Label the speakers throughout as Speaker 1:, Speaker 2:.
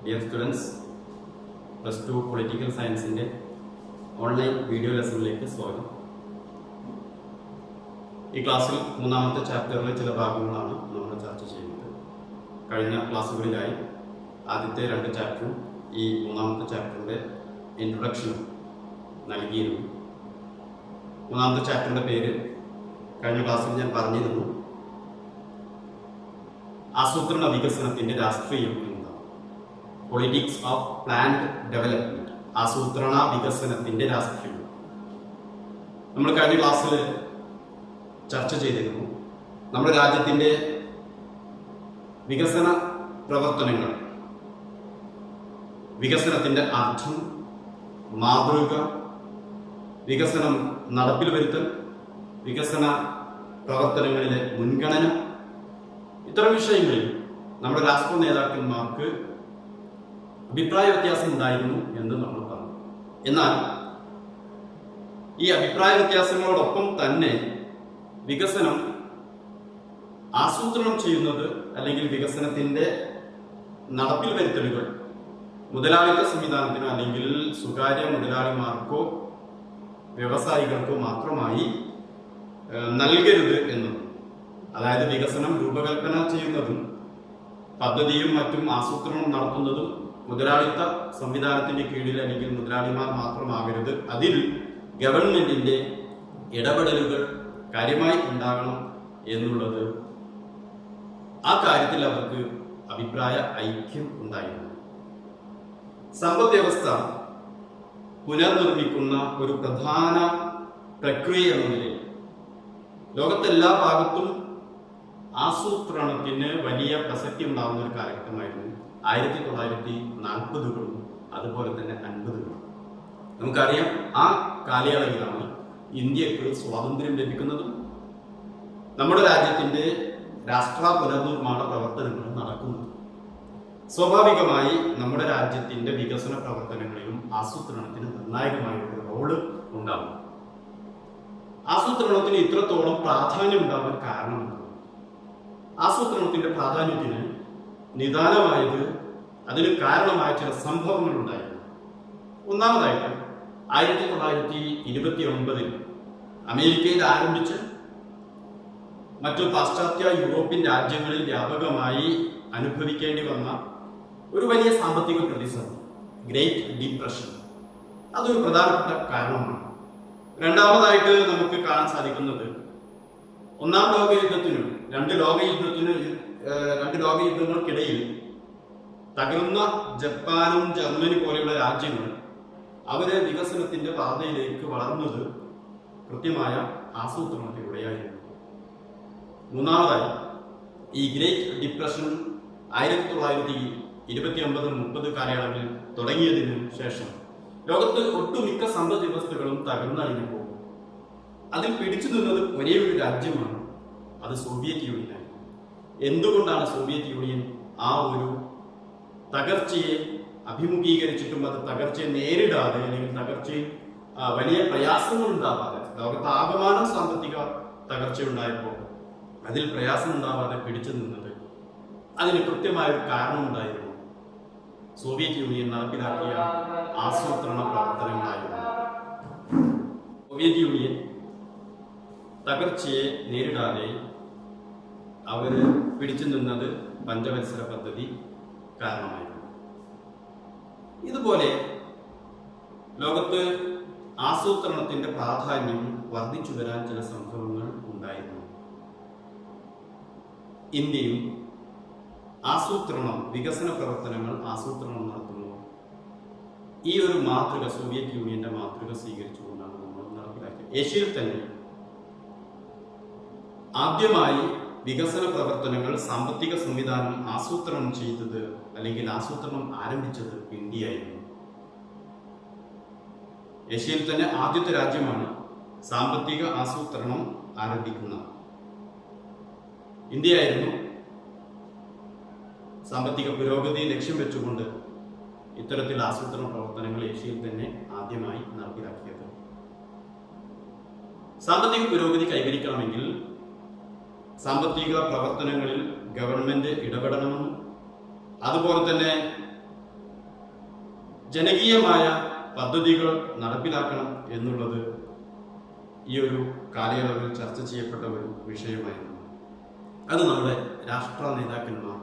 Speaker 1: Dear students, +2 political സയൻസിൻ്റെ online video ലെസണിലേക്ക് സ്വാഗതം. ഈ ക്ലാസ്സിൽ മൂന്നാമത്തെ ചാപ്റ്ററിലെ ചില ഭാഗങ്ങളാണ് നമ്മൾ ചർച്ച ചെയ്യുന്നത്. കഴിഞ്ഞ ക്ലാസ്സുകളിലായി ആദ്യത്തെ 2 ചാപ്റ്ററും ഈ മൂന്നാമത്തെ ചാപ്റ്ററിൻ്റെ ഇൻട്രൊഡക്ഷനും നൽകിയിരുന്നു. മൂന്നാമത്തെ ചാപ്റ്ററിൻ്റെ പേര് കഴിഞ്ഞ ക്ലാസ്സിൽ ഞാൻ പറഞ്ഞിരുന്നു, ആസൂത്രണ വികസനത്തിൻ്റെ രാഷ്ട്രീയം എന്നതാണ്. പൊളിറ്റിക്സ് ഓഫ് പ്ലാൻഡ് ഡെവലപ്മെന്റ്, ആസൂത്രണ വികസനത്തിൻ്റെ രാഷ്ട്രീയം. നമ്മൾ കഴിഞ്ഞ ക്ലാസ്സിൽ ചർച്ച ചെയ്തിരുന്നു നമ്മുടെ രാജ്യത്തിൻ്റെ വികസന പ്രവർത്തനങ്ങൾ, വികസനത്തിൻ്റെ അർത്ഥം, മാതൃക, വികസനം നടപ്പിൽ വരുത്തൽ, വികസന പ്രവർത്തനങ്ങളിലെ മുൻഗണന, ഇത്തരം വിഷയങ്ങളിൽ നമ്മുടെ രാഷ്ട്രീയ നേതാക്കന്മാർക്ക് അഭിപ്രായ വ്യത്യാസം ഉണ്ടായിരുന്നു എന്ന് നമ്മൾ പറഞ്ഞു. എന്നാൽ ഈ അഭിപ്രായ വ്യത്യാസങ്ങളോടൊപ്പം തന്നെ വികസനം ആസൂത്രണം ചെയ്യുന്നത് അല്ലെങ്കിൽ വികസനത്തിൻ്റെ നടപ്പിൽ വരുത്തലുകൾ മുതലാളിത്ത സംവിധാനത്തിനോ അല്ലെങ്കിൽ സ്വകാര്യ മുതലാളിമാർക്കോ വ്യവസായികൾക്കോ മാത്രമായി നൽകരുത് എന്നത്. അതായത് വികസനം രൂപകൽപ്പന ചെയ്യുന്നതും പദ്ധതിയും മറ്റും ആസൂത്രണം നടത്തുന്നതും മുതലാളിത്ത സംവിധാനത്തിന്റെ കീഴിൽ അല്ലെങ്കിൽ മുതലാളിമാർ മാത്രമാകരുത്. അതിൽ ഗവൺമെന്റിന്റെ ഇടപെടലുകൾ കാര്യമായി ഉണ്ടാകണം എന്നുള്ളത്, ആ കാര്യത്തിൽ അവർക്ക് അഭിപ്രായ ഐക്യം ഉണ്ടായിരുന്നു. സമ്പദ് വ്യവസ്ഥ പുനർനിർമ്മിക്കുന്ന ഒരു പ്രധാന പ്രക്രിയ എന്ന നിലയിൽ ലോകത്തെല്ലാ ഭാഗത്തും ആസൂത്രണത്തിന് വലിയ പ്രസക്തി ഉണ്ടാകുന്ന ഒരു കാലഘട്ടമായിരുന്നു 1940കളും അതുപോലെ തന്നെ 50കളും. നമുക്കറിയാം, ആ കാലയളവിലാണ് ഇന്ത്യക്ക് സ്വാതന്ത്ര്യം ലഭിക്കുന്നതും നമ്മുടെ രാജ്യത്തിന്റെ രാഷ്ട്ര പുനർനിർമ്മാണ പ്രവർത്തനങ്ങൾ നടക്കുന്നത്. സ്വാഭാവികമായി നമ്മുടെ രാജ്യത്തിന്റെ വികസന പ്രവർത്തനങ്ങളിലും ആസൂത്രണത്തിന് നിർണായകമായ ഒരു റോള് ഉണ്ടാകും. ആസൂത്രണത്തിന് ഇത്രത്തോളം പ്രാധാന്യം ഉണ്ടാകാൻ കാരണമുണ്ട്. ആസൂത്രണത്തിന്റെ പ്രാധാന്യത്തിന് നിദാനമായത്, അതിന് കാരണമായ ചില സംഭവങ്ങൾ ഉണ്ടായിരുന്നു. ഒന്നാമതായിട്ട് 1929 അമേരിക്കയിൽ ആരംഭിച്ച് മറ്റു പാശ്ചാത്യ യൂറോപ്യൻ രാജ്യങ്ങളിൽ വ്യാപകമായി അനുഭവിക്കേണ്ടി വന്ന ഒരു വലിയ സാമ്പത്തിക പ്രതിസന്ധി, ഗ്രേറ്റ് ഡിപ്രഷൻ, അതൊരു പ്രധാനപ്പെട്ട കാരണമാണ്. രണ്ടാമതായിട്ട് നമുക്ക് കാണാൻ സാധിക്കുന്നത്, ഒന്നാം ലോകയുദ്ധത്തിനും രണ്ട് ലോകയുദ്ധങ്ങൾക്കിടയിൽ തകർന്ന ജപ്പാനും ജർമ്മനി പോലെയുള്ള രാജ്യങ്ങൾ അവരെ വികസനത്തിന്റെ പാതയിലേക്ക് വളർന്നത് കൃത്യമായ ആസൂത്രണത്തിലൂടെയായിരുന്നു. മൂന്നാമതായി, ഈ ഗ്രേറ്റ് ഡിപ്രഷൻ 1929-30 കാലയളവിൽ തുടങ്ങിയതിനു ശേഷം ലോകത്ത് ഒട്ടുമിക്ക സമ്പദ് വ്യവസ്ഥകളും തകർന്നടിഞ്ഞപ്പോൾ അതിൽ പിടിച്ചു നിന്നത് ഒരേ ഒരു രാജ്യമാണ്, അത് സോവിയറ്റ് യൂണിയനാണ്. എന്തുകൊണ്ടാണ് സോവിയറ്റ് യൂണിയൻ ആ ഒരു തകർച്ചയെ അഭിമുഖീകരിച്ചിട്ടും അത് തകർച്ചയെ നേരിടാതെ അല്ലെങ്കിൽ തകർച്ചയിൽ വലിയ പ്രയാസങ്ങൾ ഉണ്ടാവാതെ, ലോകത്താകമാനം സാമ്പത്തിക തകർച്ചയുണ്ടായപ്പോൾ അതിൽ പ്രയാസം ഉണ്ടാവാതെ പിടിച്ചു നിന്നത്? അതിന് കൃത്യമായ ഒരു കാരണമുണ്ടായിരുന്നു. സോവിയറ്റ് യൂണിയൻ നടപ്പിലാക്കിയ ആസൂത്രണ പ്രവർത്തനങ്ങളായിരുന്നു. സോവിയറ്റ് യൂണിയൻ തകർച്ചയെ നേരിടാതെ അവര് പിടിച്ചു നിന്നത് പഞ്ചവത്സര പദ്ധതി കാരണമായിരുന്നു. ഇതുപോലെ ലോകത്ത് ആസൂത്രണത്തിന്റെ പ്രാധാന്യം വർദ്ധിച്ചു വരാൻ ചില സംഭവങ്ങൾ ഉണ്ടായിരുന്നു. ഇന്ത്യയും ആസൂത്രണം, വികസന പ്രവർത്തനങ്ങൾ ആസൂത്രണം നടത്തുന്നു. ഈ ഒരു മാതൃക, സോവിയറ്റ് യൂണിയന്റെ മാതൃക സ്വീകരിച്ചുകൊണ്ടാണ് നമ്മൾ നടപ്പിലാക്കിയത്. ഏഷ്യയിൽ തന്നെ ആദ്യമായി വികസന പ്രവർത്തനങ്ങൾ, സാമ്പത്തിക സംവിധാനം ആസൂത്രണം ചെയ്തത് അല്ലെങ്കിൽ ആസൂത്രണം ആരംഭിച്ചത് ഇന്ത്യയായിരുന്നു. ഏഷ്യയിൽ തന്നെ ആദ്യത്തെ രാജ്യമാണ് സാമ്പത്തിക ആസൂത്രണം ആരംഭിക്കുന്നത്. ഇന്ത്യയായിരുന്നു സാമ്പത്തിക പുരോഗതി ലക്ഷ്യം വെച്ചുകൊണ്ട് ഇത്തരത്തിൽ ആസൂത്രണ പ്രവർത്തനങ്ങൾ ഏഷ്യയിൽ തന്നെ ആദ്യമായി നടപ്പിലാക്കിയത്. സാമ്പത്തിക പുരോഗതി കൈവരിക്കണമെങ്കിൽ സാമ്പത്തിക പ്രവർത്തനങ്ങളിൽ ഗവൺമെന്റ് ഇടപെടണമെന്നും അതുപോലെ തന്നെ ജനകീയമായ പദ്ധതികൾ നടപ്പിലാക്കണം എന്നുള്ളത് ഈ ഒരു കാലയളവിൽ ചർച്ച ചെയ്യപ്പെട്ട ഒരു വിഷയമായിരുന്നു. അത് നമ്മുടെ രാഷ്ട്ര നേതാക്കന്മാർ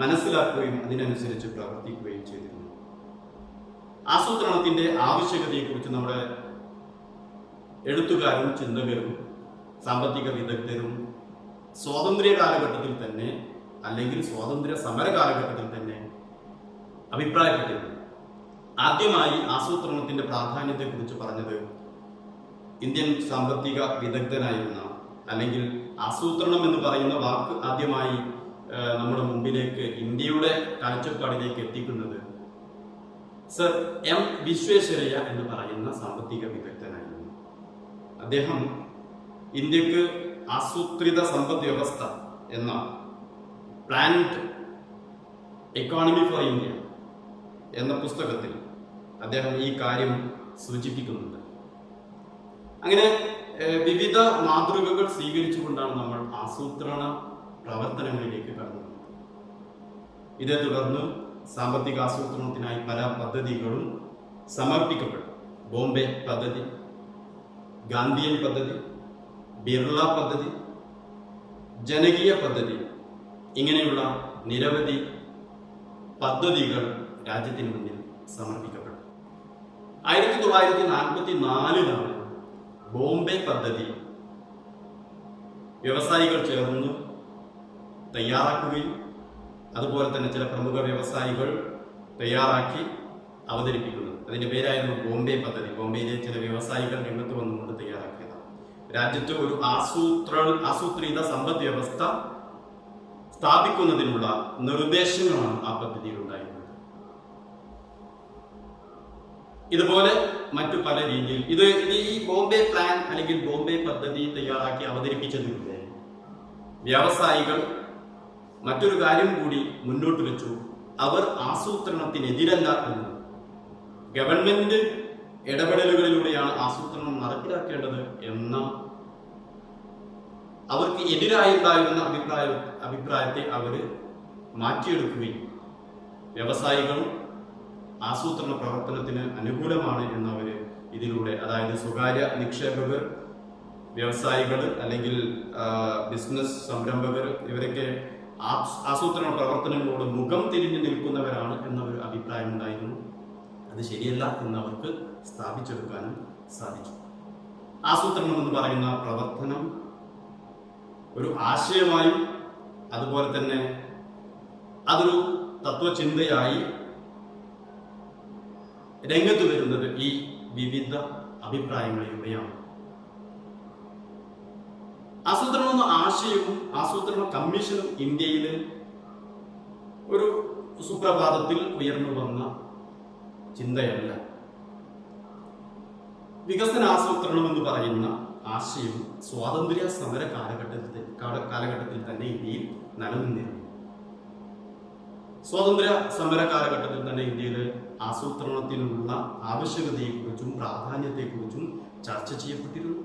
Speaker 1: മനസ്സിലാക്കുകയും അതിനനുസരിച്ച് പ്രവർത്തിക്കുകയും ചെയ്തിരുന്നു. ആസൂത്രണത്തിന്റെ ആവശ്യകതയെക്കുറിച്ച് നമ്മുടെ എഴുത്തുകാരും ചിന്തകരും സാമ്പത്തിക വിദഗ്ധരും സ്വാതന്ത്ര്യ കാലഘട്ടത്തിൽ തന്നെ അല്ലെങ്കിൽ സ്വാതന്ത്ര്യ സമര കാലഘട്ടത്തിൽ തന്നെ അഭിപ്രായപ്പെട്ടിരുന്നു. ആദ്യമായി ആസൂത്രണത്തിന്റെ പ്രാധാന്യത്തെക്കുറിച്ച് പറഞ്ഞത് ഇന്ത്യൻ സാമ്പത്തിക വിദഗ്ധനായിരുന്ന, അല്ലെങ്കിൽ ആസൂത്രണം എന്ന് പറയുന്ന വാക്ക് ആദ്യമായി നമ്മുടെ മുമ്പിലേക്ക് ഇന്ത്യയുടെ കാഴ്ചപ്പാടിലേക്ക് എത്തിക്കുന്നത് സർ എം വിശ്വേശ്വരയ്യ എന്ന് പറയുന്ന സാമ്പത്തിക വിദഗ്ധനായിരുന്നു. അദ്ദേഹം ഇന്ത്യക്ക് ആസൂത്രിത സമ്പദ് വ്യവസ്ഥ എന്ന പ്ലാൻഡ് എക്കോണമി ഫോർ ഇന്ത്യ എന്ന പുസ്തകത്തിൽ അദ്ദേഹം ഈ കാര്യം സൂചിപ്പിക്കുന്നുണ്ട്. അങ്ങനെ വിവിധ മാതൃകകൾ സ്വീകരിച്ചുകൊണ്ടാണ് നമ്മൾ ആസൂത്രണ പ്രവർത്തനങ്ങളിലേക്ക് കടന്നത്. ഇതേ തുടർന്ന് സാമ്പത്തിക ആസൂത്രണത്തിനായി പല പദ്ധതികളും സമർപ്പിക്കപ്പെട്ടു. ബോംബെ പദ്ധതി, ഗാന്ധിയൻ പദ്ധതി, ബിർള പദ്ധതി, ജനകീയ പദ്ധതി, ഇങ്ങനെയുള്ള നിരവധി പദ്ധതികൾ രാജ്യത്തിന് മുന്നിൽ സമർപ്പിക്കപ്പെട്ടു. 1944 ബോംബെ പദ്ധതി വ്യവസായികൾ ചേർന്ന് തയ്യാറാക്കുകയും അതുപോലെ തന്നെ ചില പ്രമുഖ വ്യവസായികൾ തയ്യാറാക്കി അവതരിപ്പിക്കുന്നത്. അതിന്റെ പേരായിരുന്നു ബോംബെ പദ്ധതി. ബോംബെയിലെ ചില വ്യവസായികൾ രംഗത്ത് വന്നുകൊണ്ട് തയ്യാറാക്കിയതാണ്. രാജ്യത്ത് ഒരു ആസൂത്രിത സമ്പദ് വ്യവസ്ഥ സ്ഥാപിക്കുന്നതിനുള്ള നിർദ്ദേശങ്ങളാണ് ആ പദ്ധതിയിൽ ഉണ്ടായിരുന്നത്. ഇതുപോലെ മറ്റു പല രീതിയിൽ ഇത് ഈ ബോംബെ പ്ലാൻ അല്ലെങ്കിൽ ബോംബെ പദ്ധതി തയ്യാറാക്കി അവതരിപ്പിച്ചതിലൂടെ വ്യവസായികൾ മറ്റൊരു കാര്യം കൂടി മുന്നോട്ട് വെച്ചു. അവർ ആസൂത്രണത്തിനെതിരല്ല എന്ന്. ഗവൺമെന്റ് ഇടപെടലുകളിലൂടെയാണ് ആസൂത്രണം നടപ്പിലാക്കേണ്ടത് എന്ന അവർക്ക് എതിരായുണ്ടായിരുന്ന അഭിപ്രായത്തെ അവർ മാറ്റിയെടുക്കുകയും വ്യവസായികളും ആസൂത്രണ പ്രവർത്തനത്തിന് അനുകൂലമാണ് എന്നവർ ഇതിലൂടെ, അതായത് സ്വകാര്യ നിക്ഷേപകർ, വ്യവസായികൾ അല്ലെങ്കിൽ ബിസിനസ് സംരംഭകർ, ഇവരൊക്കെ ആസൂത്രണ പ്രവർത്തനങ്ങളോട് മുഖം തിരിഞ്ഞു നിൽക്കുന്നവരാണ് എന്നൊരു അഭിപ്രായം ഉണ്ടായിരുന്നു. അത് ശരിയല്ല എന്നവർക്ക് സ്ഥാപിച്ചെടുക്കാനും സാധിച്ചു. ആസൂത്രണം എന്ന് പറയുന്ന പ്രവർത്തനം ഒരു ആശയമായും അതുപോലെ തന്നെ അതൊരു തത്വചിന്തയായി രംഗത്ത് വരുന്നത് ഈ വിവിധ അഭിപ്രായങ്ങളിലൂടെയാണ്. ആസൂത്രണം എന്ന ആശയവും ആസൂത്രണ കമ്മീഷനും ഇന്ത്യയിൽ ഒരു സുപ്രഭാതത്തിൽ ഉയർന്നു വന്ന ചിന്തയല്ല. വികസന ആസൂത്രണം എന്ന് പറയുന്ന ആശയം സ്വാതന്ത്ര്യ സമര കാലഘട്ടത്തിൽ തന്നെ ഇന്ത്യയിൽ നിലനിന്നിരുന്നു. സ്വാതന്ത്ര്യ സമര കാലഘട്ടത്തിൽ തന്നെ ഇന്ത്യയിൽ ആസൂത്രണത്തിനുള്ള ആവശ്യകതയെക്കുറിച്ചും പ്രാധാന്യത്തെക്കുറിച്ചും ചർച്ച ചെയ്യപ്പെട്ടിരുന്നു.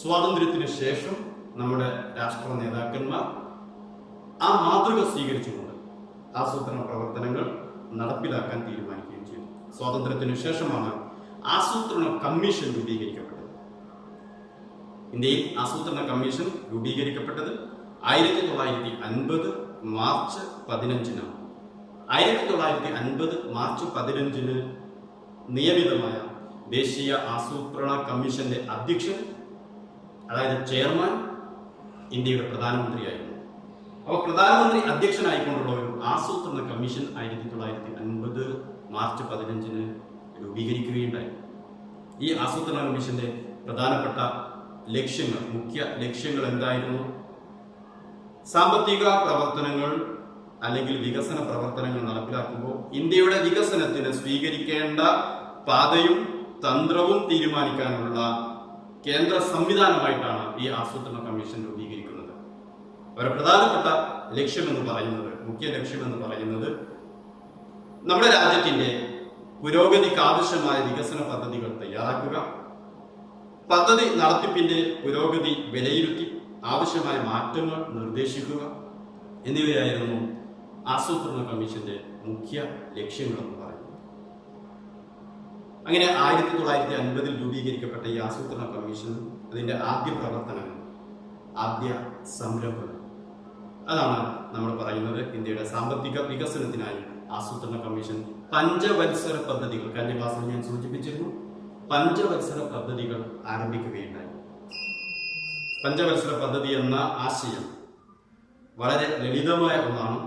Speaker 1: സ്വാതന്ത്ര്യത്തിന് ശേഷം നമ്മുടെ രാഷ്ട്ര നേതാക്കന്മാർ ആ മാതൃക സ്വീകരിച്ചുകൊണ്ട് ആസൂത്രണ പ്രവർത്തനങ്ങൾ നടപ്പിലാക്കാൻ തീരുമാനിക്കുകയും ചെയ്തു. സ്വാതന്ത്ര്യത്തിന് ശേഷമാണ് ആസൂത്രണ കമ്മീഷൻ രൂപീകരിക്കപ്പെട്ടത്. ഇന്ത്യയിൽ ആസൂത്രണ കമ്മീഷൻ രൂപീകരിക്കപ്പെട്ടത് 1950 മാർച്ച് 15 1950 മാർച്ച് 15 നിയമിതമായ ദേശീയ ആസൂത്രണ കമ്മീഷന്റെ അധ്യക്ഷൻ, അതായത് ചെയർമാൻ, ഇന്ത്യയുടെ പ്രധാനമന്ത്രിയായിരുന്നു. അപ്പോൾ പ്രധാനമന്ത്രി അധ്യക്ഷനായിക്കൊണ്ടുള്ള ഒരു ആസൂത്രണ കമ്മീഷൻ 1950 മാർച്ച് 15 രൂപീകരിക്കുകയുണ്ടായി. ഈ ആസൂത്രണ കമ്മീഷന്റെ പ്രധാനപ്പെട്ട ലക്ഷ്യങ്ങൾ, മുഖ്യ ലക്ഷ്യങ്ങൾ എന്തായിരുന്നു? സാമ്പത്തിക പ്രവർത്തനങ്ങൾ അല്ലെങ്കിൽ വികസന പ്രവർത്തനങ്ങൾ നടപ്പിലാക്കുമ്പോൾ ഇന്ത്യയുടെ വികസനത്തിന് സ്വീകരിക്കേണ്ട പാതയും തന്ത്രവും തീരുമാനിക്കാനുള്ള കേന്ദ്ര സംവിധാനമായിട്ടാണ് ഈ ആസൂത്രണ കമ്മീഷൻ രൂപീകരിക്കുന്നത്. ഒരു പ്രധാനപ്പെട്ട ലക്ഷ്യമെന്ന് പറയുന്നത്, മുഖ്യ ലക്ഷ്യമെന്ന് പറയുന്നത്, നമ്മുടെ രാജ്യത്തിന്റെ പുരോഗതിക്കാവശ്യമായ വികസന പദ്ധതികൾ തയ്യാറാക്കുക, പദ്ധതി നടത്തിപ്പിന്റെ പുരോഗതി വിലയിരുത്തി ആവശ്യമായ മാറ്റങ്ങൾ നിർദ്ദേശിക്കുക എന്നിവയായിരുന്നു ആസൂത്രണ കമ്മീഷന്റെ മുഖ്യ ലക്ഷ്യങ്ങളെന്ന് പറയുന്നത്. അങ്ങനെ 1950 രൂപീകരിക്കപ്പെട്ട ഈ ആസൂത്രണ കമ്മീഷൻ അതിൻ്റെ ആദ്യ പ്രവർത്തനം, ആദ്യ സംരംഭം, അതാണ് നമ്മൾ പറയുന്നത് ഇന്ത്യയുടെ സാമ്പത്തിക വികസനത്തിനായി ആസൂത്രണ കമ്മീഷൻ പഞ്ചവത്സര പദ്ധതികൾ. കഴിഞ്ഞ ക്ലാസ്സിൽ ഞാൻ സൂചിപ്പിച്ചിരുന്നു, പഞ്ചവത്സര പദ്ധതികൾ ആരംഭിക്കുകയുണ്ടായി. പഞ്ചവത്സര പദ്ധതി എന്ന ആശയം വളരെ ലളിതമായ ഒന്നാണ്.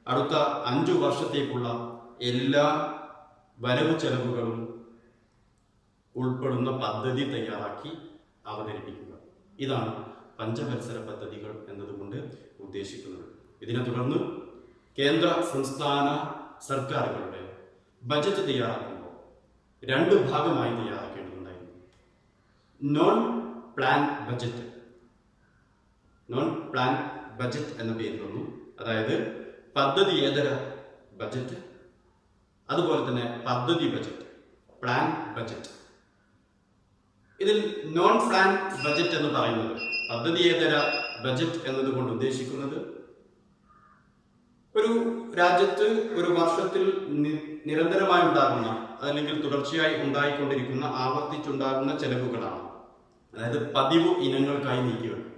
Speaker 1: അടുത്ത 5 വർഷത്തേക്കുള്ള എല്ലാ വരവ് ചെലവുകളും ഉൾപ്പെടുന്ന പദ്ധതി തയ്യാറാക്കി അവതരിപ്പിക്കുക. ഇതാണ് പഞ്ചവത്സര പദ്ധതികൾ എന്നതുകൊണ്ട് ഉദ്ദേശിക്കുന്നത്. ഇതിനെ തുടർന്ന് കേന്ദ്ര സംസ്ഥാന സർക്കാരുകളുടെ ബജറ്റ് തയ്യാറാക്കുമ്പോൾ 2 ഭാഗമായി തയ്യാറാക്കേണ്ടതുണ്ടായിരുന്നു. Non plan budget, non plan budget എന്ന പേരിൽ വന്നു. അതായത് പദ്ധതിയേതര ബജറ്റ്, അതുപോലെ തന്നെ പദ്ധതി ബജറ്റ്, പ്ലാൻ ബജറ്റ്. ഇതിൽ നോൺ പ്ലാൻ ബജറ്റ് എന്ന് പറയുന്നത്, പദ്ധതിയേതര ബജറ്റ് എന്നതുകൊണ്ട് ഉദ്ദേശിക്കുന്നത്, ഒരു രാജ്യത്ത് ഒരു വർഷത്തിൽ നിരന്തരമായി ഉണ്ടാകുന്ന അല്ലെങ്കിൽ തുടർച്ചയായി ഉണ്ടായിക്കൊണ്ടിരിക്കുന്ന ആവർത്തിച്ചുണ്ടാകുന്ന ചെലവുകളാണ്. അതായത് പതിവ് ഇനങ്ങൾക്കായി നീക്കിവെക്കും.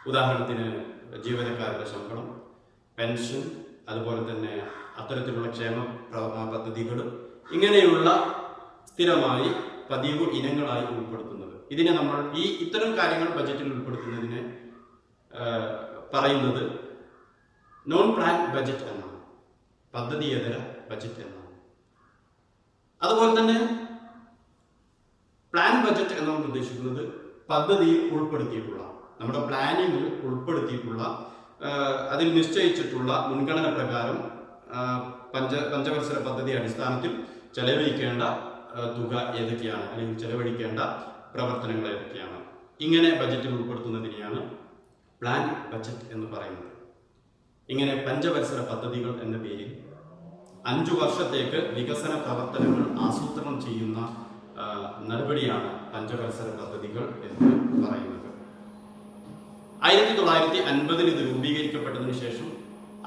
Speaker 1: ഉദാഹരണത്തിന് ജീവനക്കാരുടെ ശമ്പളം, പെൻഷൻ, അതുപോലെ തന്നെ അത്തരത്തിലുള്ള ക്ഷേമ പദ്ധതികൾ, ഇങ്ങനെയുള്ള സ്ഥിരമായി പതിവ് ഇനങ്ങളായി ഉൾപ്പെടുത്തുന്നത്. ഇതിനെ നമ്മൾ ഇത്തരം കാര്യങ്ങൾ ബജറ്റിൽ ഉൾപ്പെടുത്തുന്നതിനെ പറയുന്നത് നോൺ പ്ലാൻ ബജറ്റ് എന്നാണ്, പദ്ധതിയേതര ബജറ്റ് എന്നാണ്. അതുപോലെ തന്നെ പ്ലാൻ ബജറ്റ് എന്നുകൊണ്ട് ഉദ്ദേശിക്കുന്നത് പദ്ധതിയിൽ ഉൾപ്പെടുത്തിയിട്ടുള്ള, നമ്മുടെ പ്ലാനിങ്ങിൽ ഉൾപ്പെടുത്തിയിട്ടുള്ള, അതിൽ നിശ്ചയിച്ചിട്ടുള്ള മുൻഗണന പ്രകാരം പഞ്ചവത്സര പദ്ധതി അടിസ്ഥാനത്തിൽ ചെലവഴിക്കേണ്ട തുക ഏതൊക്കെയാണ്, അല്ലെങ്കിൽ ചെലവഴിക്കേണ്ട പ്രവർത്തനങ്ങൾ ഏതൊക്കെയാണ്, ഇങ്ങനെ ബജറ്റിൽ ഉൾപ്പെടുത്തുന്നതിനെയാണ് പ്ലാൻ ബജറ്റ് എന്ന് പറയുന്നത്. ഇങ്ങനെ പഞ്ചവത്സര പദ്ധതികൾ എന്ന പേരിൽ 5 വർഷത്തേക്ക് വികസന പ്രവർത്തനങ്ങൾ ആസൂത്രണം ചെയ്യുന്ന നടപടിയാണ് പഞ്ചവത്സര പദ്ധതികൾ എന്ന് പറയുന്നത്. 1950 ഇത് രൂപീകരിക്കപ്പെട്ടതിനു ശേഷം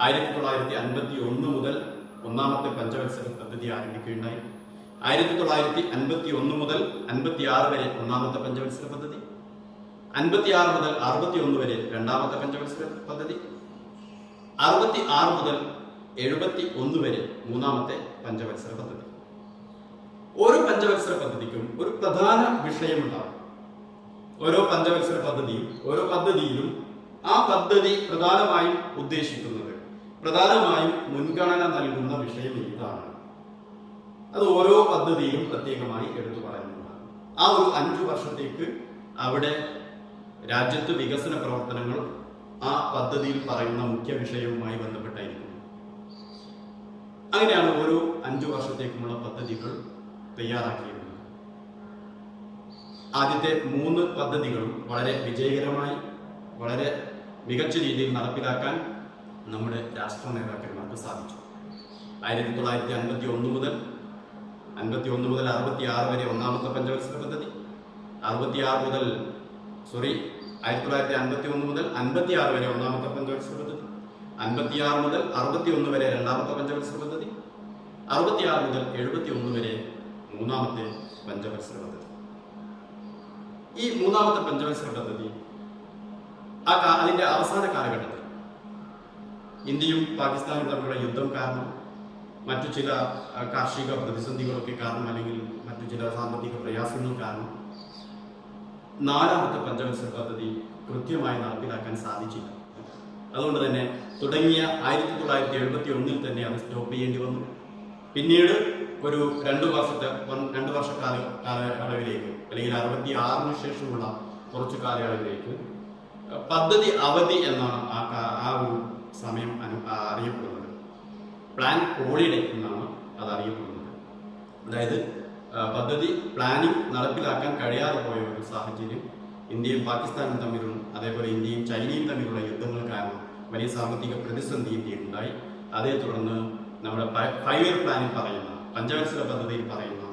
Speaker 1: 1951 മുതൽ ഒന്നാമത്തെ പഞ്ചവത്സര പദ്ധതി ആരംഭിക്കുകയുണ്ടായി. 1951 മുതൽ 56 വരെ ഒന്നാമത്തെ പഞ്ചവത്സര പദ്ധതി, 56 മുതൽ 61 വരെ രണ്ടാമത്തെ പഞ്ചവത്സര പദ്ധതി, 66 മുതൽ 71 വരെ മൂന്നാമത്തെ പഞ്ചവത്സര പദ്ധതി. ഓരോ പഞ്ചവത്സര പദ്ധതിക്കും ഒരു പ്രധാന വിഷയമുണ്ടാകും. ഓരോ പഞ്ചവത്സര പദ്ധതിയും ഓരോ പദ്ധതിയിലും ആ പദ്ധതി പ്രധാനമായും ഉദ്ദേശിക്കുന്നത്, പ്രധാനമായും മുൻഗണന നൽകുന്ന വിഷയം ഇതാണ്. അത് ഓരോ പദ്ധതിയിലും പ്രത്യേകമായി എടുത്തു പറയുന്നതാണ്. ആ ഒരു 5 വർഷത്തേക്ക് അവിടെ രാജ്യത്ത് വികസന പ്രവർത്തനങ്ങൾ ആ പദ്ധതിയിൽ പറയുന്ന മുഖ്യ വിഷയവുമായി ബന്ധപ്പെട്ടായിരിക്കും. അങ്ങനെയാണ് ഓരോ 5 വർഷത്തേക്കുമുള്ള പദ്ധതികൾ തയ്യാറാക്കിയിരുന്നത്. ആദ്യത്തെ 3 പദ്ധതികളും വളരെ വിജയകരമായി, വളരെ മികച്ച രീതിയിൽ നടപ്പിലാക്കാൻ നമ്മുടെ രാഷ്ട്ര നേതാക്കന്മാർക്ക് സാധിച്ചു. 1951 മുതൽ 66 വരെ ഒന്നാമത്തെ പഞ്ചവത്സര പദ്ധതി, 1951 മുതൽ 56 വരെ ഒന്നാമത്തെ പഞ്ചവത്സര പദ്ധതി, 56 മുതൽ 61 വരെ രണ്ടാമത്തെ പഞ്ചവത്സര പദ്ധതി, 66 മുതൽ 71 വരെ മൂന്നാമത്തെ പഞ്ചവത്സര പദ്ധതി. ഈ മൂന്നാമത്തെ പഞ്ചവത്സര പദ്ധതി അതിന്റെ അവസാന കാലഘട്ടത്തിൽ ഇന്ത്യയും പാകിസ്ഥാനും തമ്മിലുള്ള യുദ്ധം കാരണം, മറ്റു ചില കാർഷിക പ്രതിസന്ധികളൊക്കെ കാരണം, അല്ലെങ്കിൽ മറ്റു ചില സാമ്പത്തിക പ്രയാസങ്ങൾ കാരണം നാലാമത്തെ പഞ്ചവത്സര പദ്ധതി കൃത്യമായി നടപ്പിലാക്കാൻ സാധിച്ചില്ല. അതുകൊണ്ട് തന്നെ തുടങ്ങിയ 1971 തന്നെ അത് സ്റ്റോപ്പ് ചെയ്യേണ്ടി വന്നു. പിന്നീട് ഒരു 2 വർഷ കാലയളവിലേക്ക്, അല്ലെങ്കിൽ 66 ശേഷമുള്ള കുറച്ചു കാലയളവിലേക്ക് പദ്ധതി അവധി എന്നാണ് ആ ഒരു സമയം അറിയപ്പെടുന്നത്. പ്ലാൻ ഹോളിഡേ എന്നാണ് അത് അറിയപ്പെടുന്നത്. അതായത് പദ്ധതി പ്ലാനിംഗ് നടപ്പിലാക്കാൻ കഴിയാതെ പോയ ഒരു സാഹചര്യം ഇന്ത്യയും പാകിസ്ഥാനും തമ്മിലും, അതേപോലെ ഇന്ത്യയും ചൈനയും തമ്മിലുള്ള യുദ്ധങ്ങൾ കാരണം വലിയ സാമ്പത്തിക പ്രതിസന്ധി ഇന്ത്യയിൽ ഉണ്ടായി. അതേ തുടർന്ന് നമ്മുടെ 5 ഇയർ പ്ലാനിൽ പറയുന്ന, പഞ്ചവത്സര പദ്ധതിയിൽ പറയുന്ന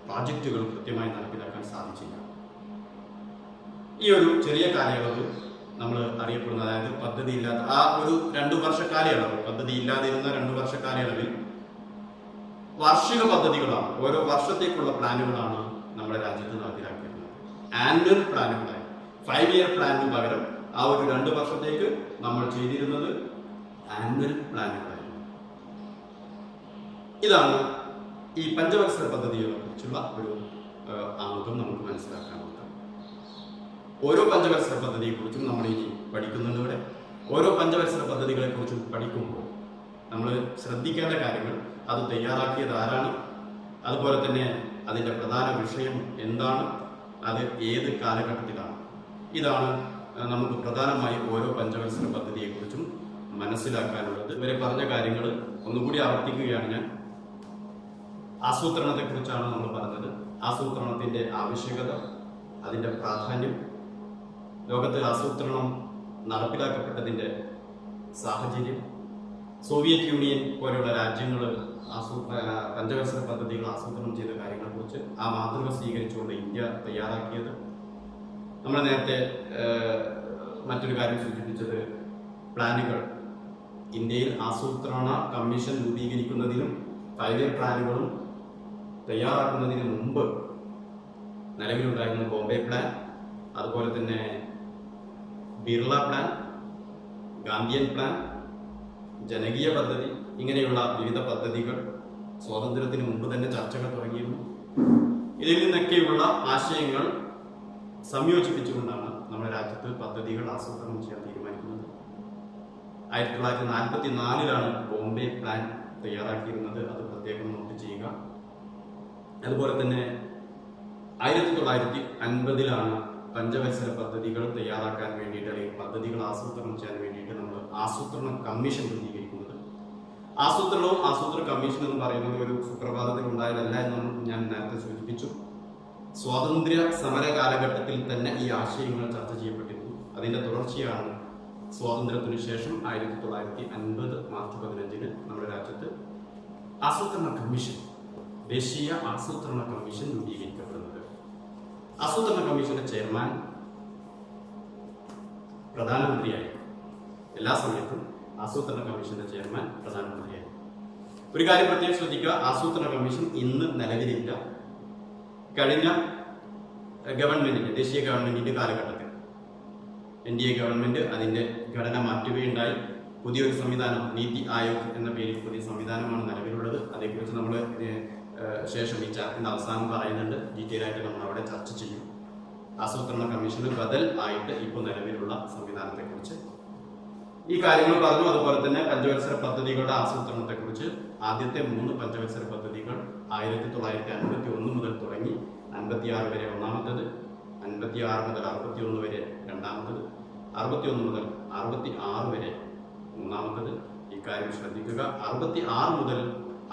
Speaker 1: പ്രോജക്റ്റുകൾ കൃത്യമായി നടപ്പിലാക്കാൻ സാധിച്ചില്ല. ഈ ഒരു ചെറിയ കാലയളവ് നമ്മൾ അറിയപ്പെടുന്ന, അതായത് പദ്ധതി ഇല്ലാത്ത ആ ഒരു 2 വർഷ കാലയളവ്, പദ്ധതി ഇല്ലാതിരുന്ന 2 വർഷ കാലയളവിൽ വാർഷിക പദ്ധതികളാണ്, ഓരോ വർഷത്തേക്കുള്ള പ്ലാനുകളാണ് നമ്മുടെ രാജ്യത്ത് നടപ്പിലാക്കിയിരുന്നത്. ആനുവൽ പ്ലാനുകളായി 5 ഇയർ പ്ലാനിന് പകരം ആ ഒരു 2 വർഷത്തേക്ക് നമ്മൾ ചെയ്തിരുന്നത് ആനുവൽ പ്ലാനുകളായിരുന്നു. ഇതാണ് ഈ പഞ്ചവത്സര പദ്ധതികളെ കുറിച്ചുള്ള ഒരു ആമുഖം നമുക്ക് മനസ്സിലാക്കാനുള്ളത്. ഓരോ പഞ്ചവത്സര പദ്ധതിയെക്കുറിച്ചും നമ്മൾ ഇനി പഠിക്കുന്നുണ്ട്. ഇവിടെ ഓരോ പഞ്ചവത്സര പദ്ധതികളെ കുറിച്ചും പഠിക്കുമ്പോൾ നമ്മൾ ശ്രദ്ധിക്കേണ്ട കാര്യങ്ങൾ, അത് തയ്യാറാക്കിയത് ആരാണ്, അതുപോലെ തന്നെ അതിൻ്റെ പ്രധാന വിഷയം എന്താണ്, അത് ഏത് കാലഘട്ടത്തിലാണ്, ഇതാണ് നമുക്ക് പ്രധാനമായി ഓരോ പഞ്ചവത്സര പദ്ധതിയെക്കുറിച്ചും മനസ്സിലാക്കാനുള്ളത്. ഇവരെ പറഞ്ഞ കാര്യങ്ങൾ ഒന്നുകൂടി ആവർത്തിക്കുകയാണ് ഞാൻ. ആസൂത്രണത്തെക്കുറിച്ചാണ് നമ്മൾ പറഞ്ഞത്. ആസൂത്രണത്തിൻ്റെ ആവശ്യകത, അതിൻ്റെ പ്രാധാന്യം, ലോകത്ത് ആസൂത്രണം നടപ്പിലാക്കപ്പെട്ടതിൻ്റെ സാഹചര്യം, സോവിയറ്റ് യൂണിയൻ പോലെയുള്ള രാജ്യങ്ങൾ പഞ്ചവത്സര പദ്ധതികൾ ആസൂത്രണം ചെയ്ത കാര്യങ്ങളെക്കുറിച്ച്, ആ മാതൃക സ്വീകരിച്ചുകൊണ്ട് ഇന്ത്യ തയ്യാറാക്കിയത്. നമ്മൾ നേരത്തെ മറ്റൊരു കാര്യം സൂചിപ്പിച്ചത് പ്ലാനുകൾ, ഇന്ത്യയിൽ ആസൂത്രണ കമ്മീഷൻ രൂപീകരിക്കുന്നതിനും 5 ഇയർ പ്ലാനുകളും തയ്യാറാക്കുന്നതിന് മുമ്പ് നിലവിലുണ്ടായിരുന്ന ബോംബെ പ്ലാൻ, അതുപോലെ തന്നെ ബിർള പ്ലാൻ, ഗാന്ധിയൻ പ്ലാൻ, ജനകീയ പദ്ധതി, ഇങ്ങനെയുള്ള വിവിധ പദ്ധതികൾ സ്വാതന്ത്ര്യത്തിന് മുമ്പ് തന്നെ ചർച്ചകൾ തുടങ്ങിയിരുന്നു. ഇതിൽ നിന്നൊക്കെയുള്ള ആശയങ്ങൾ സംയോജിപ്പിച്ചുകൊണ്ടാണ് നമ്മുടെ രാജ്യത്ത് പദ്ധതികൾ ആസൂത്രണം ചെയ്യാൻ തീരുമാനിക്കുന്നത്. 1944 ബോംബെ പ്ലാൻ തയ്യാറാക്കിയിരുന്നത്, അത് പ്രത്യേകം നോട്ട് ചെയ്യുക. അതുപോലെ തന്നെ 1950 പഞ്ചവത്സര പദ്ധതികൾ തയ്യാറാക്കാൻ വേണ്ടിയിട്ട്, അല്ലെങ്കിൽ പദ്ധതികൾ ആസൂത്രണം ചെയ്യാൻ വേണ്ടിയിട്ട് നമ്മൾ ആസൂത്രണ കമ്മീഷൻ രൂപീകരിക്കുന്നത്. ആസൂത്രണവും ആസൂത്രണ കമ്മീഷൻ എന്ന് പറയുന്നത് ഒരു സുപ്രഭാതത്തിൽ ഉണ്ടായതല്ല എന്ന് ഞാൻ നേരത്തെ സൂചിപ്പിച്ചു. സ്വാതന്ത്ര്യ സമര കാലഘട്ടത്തിൽ തന്നെ ഈ ആശയങ്ങൾ ചർച്ച ചെയ്യപ്പെട്ടിരുന്നു. അതിന്റെ തുടർച്ചയാണ് സ്വാതന്ത്ര്യത്തിനു ശേഷം 1950 മാർച്ച് 15 നമ്മുടെ രാജ്യത്ത് ആസൂത്രണ കമ്മീഷൻ, ദേശീയ ആസൂത്രണ കമ്മീഷൻ രൂപീകരിക്കപ്പെടുന്നത്. ആസൂത്രണ കമ്മീഷന്റെ ചെയർമാൻ പ്രധാനമന്ത്രിയായി. എല്ലാ സമയത്തും ആസൂത്രണ കമ്മീഷന്റെ ചെയർമാൻ പ്രധാനമന്ത്രിയായി. ഒരു കാര്യം പ്രത്യേകം ശ്രദ്ധിക്കുക, ആസൂത്രണ കമ്മീഷൻ ഇന്ന് നിലവിലില്ല. കഴിഞ്ഞ ഗവൺമെന്റിന്റെ, ദേശീയ ഗവൺമെന്റിന്റെ കാലഘട്ടത്തിൽ NDA ഗവൺമെന്റ് അതിന്റെ ഘടന മാറ്റുകയുണ്ടായി. പുതിയൊരു സംവിധാനം, നീതി ആയോഗ് എന്ന പേരിൽ പുതിയ സംവിധാനമാണ് നിലവിലുള്ളത്. അതേക്കുറിച്ച് നമ്മൾ ശേഷം ഈ ചാപ്റ്ററിന്റെ അവസാനം പറയുന്നുണ്ട്. ഡീറ്റെയിൽ ആയിട്ട് നമ്മൾ അവിടെ ചർച്ച ചെയ്യും. ആസൂത്രണ കമ്മീഷന് ബദൽ ആയിട്ട് ഇപ്പോൾ നിലവിലുള്ള സംവിധാനത്തെക്കുറിച്ച് ഈ കാര്യങ്ങൾ പറഞ്ഞു. അതുപോലെ തന്നെ പഞ്ചവത്സര പദ്ധതികളുടെ ആസൂത്രണത്തെക്കുറിച്ച് ആദ്യത്തെ 3 പഞ്ചവത്സര പദ്ധതികൾ 1951 മുതൽ തുടങ്ങി 56 വരെ ഒന്നാമത്തത്, 56 മുതൽ 61 വരെ രണ്ടാമത്തത്, 61 മുതൽ 66 വരെ മൂന്നാമത്തത്. ഇക്കാര്യം ശ്രദ്ധിക്കുക. 66 മുതൽ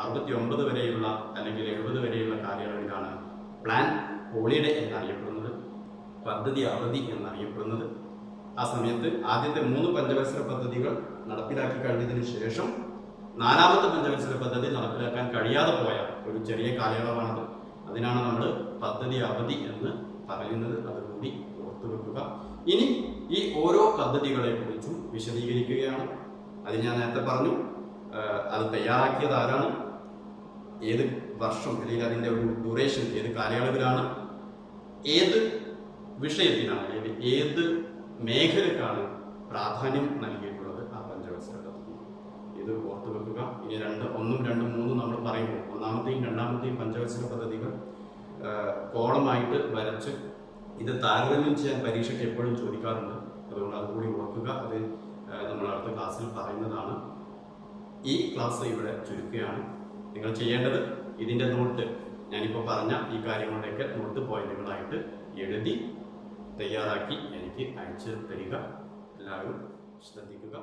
Speaker 1: 69 വരെയുള്ള അല്ലെങ്കിൽ 70 വരെയുള്ള കാലയളവിലാണ് പ്ലാൻ ഹോളിഡേ എന്നറിയപ്പെടുന്നത്, പദ്ധതി അവധി എന്നറിയപ്പെടുന്നത്. ആ സമയത്ത് ആദ്യത്തെ 3 പഞ്ചവത്സര പദ്ധതികൾ നടപ്പിലാക്കി കഴിഞ്ഞതിന് ശേഷം 4ാമത്തെ പഞ്ചവത്സര പദ്ധതി നടപ്പിലാക്കാൻ കഴിയാതെ പോയ ഒരു ചെറിയ കാലയളവാണത്. അതിനാണ് നമ്മൾ പദ്ധതി അവധി എന്ന് പറയുന്നത്. അതുകൂടി ഓർത്തുവെക്കുക. ഇനി ഈ ഓരോ പദ്ധതികളെ കുറിച്ചും വിശദീകരിക്കുകയാണ്. അത് ഞാൻ നേരത്തെ പറഞ്ഞു. അത് തയ്യാറാക്കിയത് ആരാണ്, ഏത് വർഷം അല്ലെങ്കിൽ അതിൻ്റെ ഒരു ഡ്യൂറേഷൻ ഏത് കാലയളവിലാണ്, ഏത് വിഷയത്തിനാണ് അല്ലെങ്കിൽ ഏത് മേഖലക്കാണ് പ്രാധാന്യം നൽകിയിട്ടുള്ളത് ആ പഞ്ചവത്സര പദ്ധതി. ഇത് ഓർത്തുവെക്കുക. ഇനി 1, 2, 3 നമ്മൾ പറയുമ്പോൾ ഒന്നാമത്തെയും രണ്ടാമത്തെയും പഞ്ചവത്സര പദ്ധതികൾ കോളമായിട്ട് വരച്ച് ഇത് താരതമ്യം ചെയ്യാൻ പരീക്ഷയ്ക്ക് എപ്പോഴും ചോദിക്കാറുണ്ട്. അതുകൊണ്ട് അതുകൂടി ഓർക്കുക. അത് നമ്മൾ അടുത്ത ക്ലാസ്സിൽ പറയുന്നതാണ്. ഈ ക്ലാസ് ഇവിടെ ചുരുക്കുകയാണ്. നിങ്ങൾ ചെയ്യേണ്ടത് ഇതിൻ്റെ നോട്ട്, ഞാനിപ്പോൾ പറഞ്ഞ ഈ കാര്യങ്ങളുടെയൊക്കെ നോട്ട് പോയിന്റുകളായിട്ട് എഴുതി തയ്യാറാക്കി എനിക്ക് അയച്ചു തരിക. എല്ലാവരും ശ്രദ്ധിക്കുക.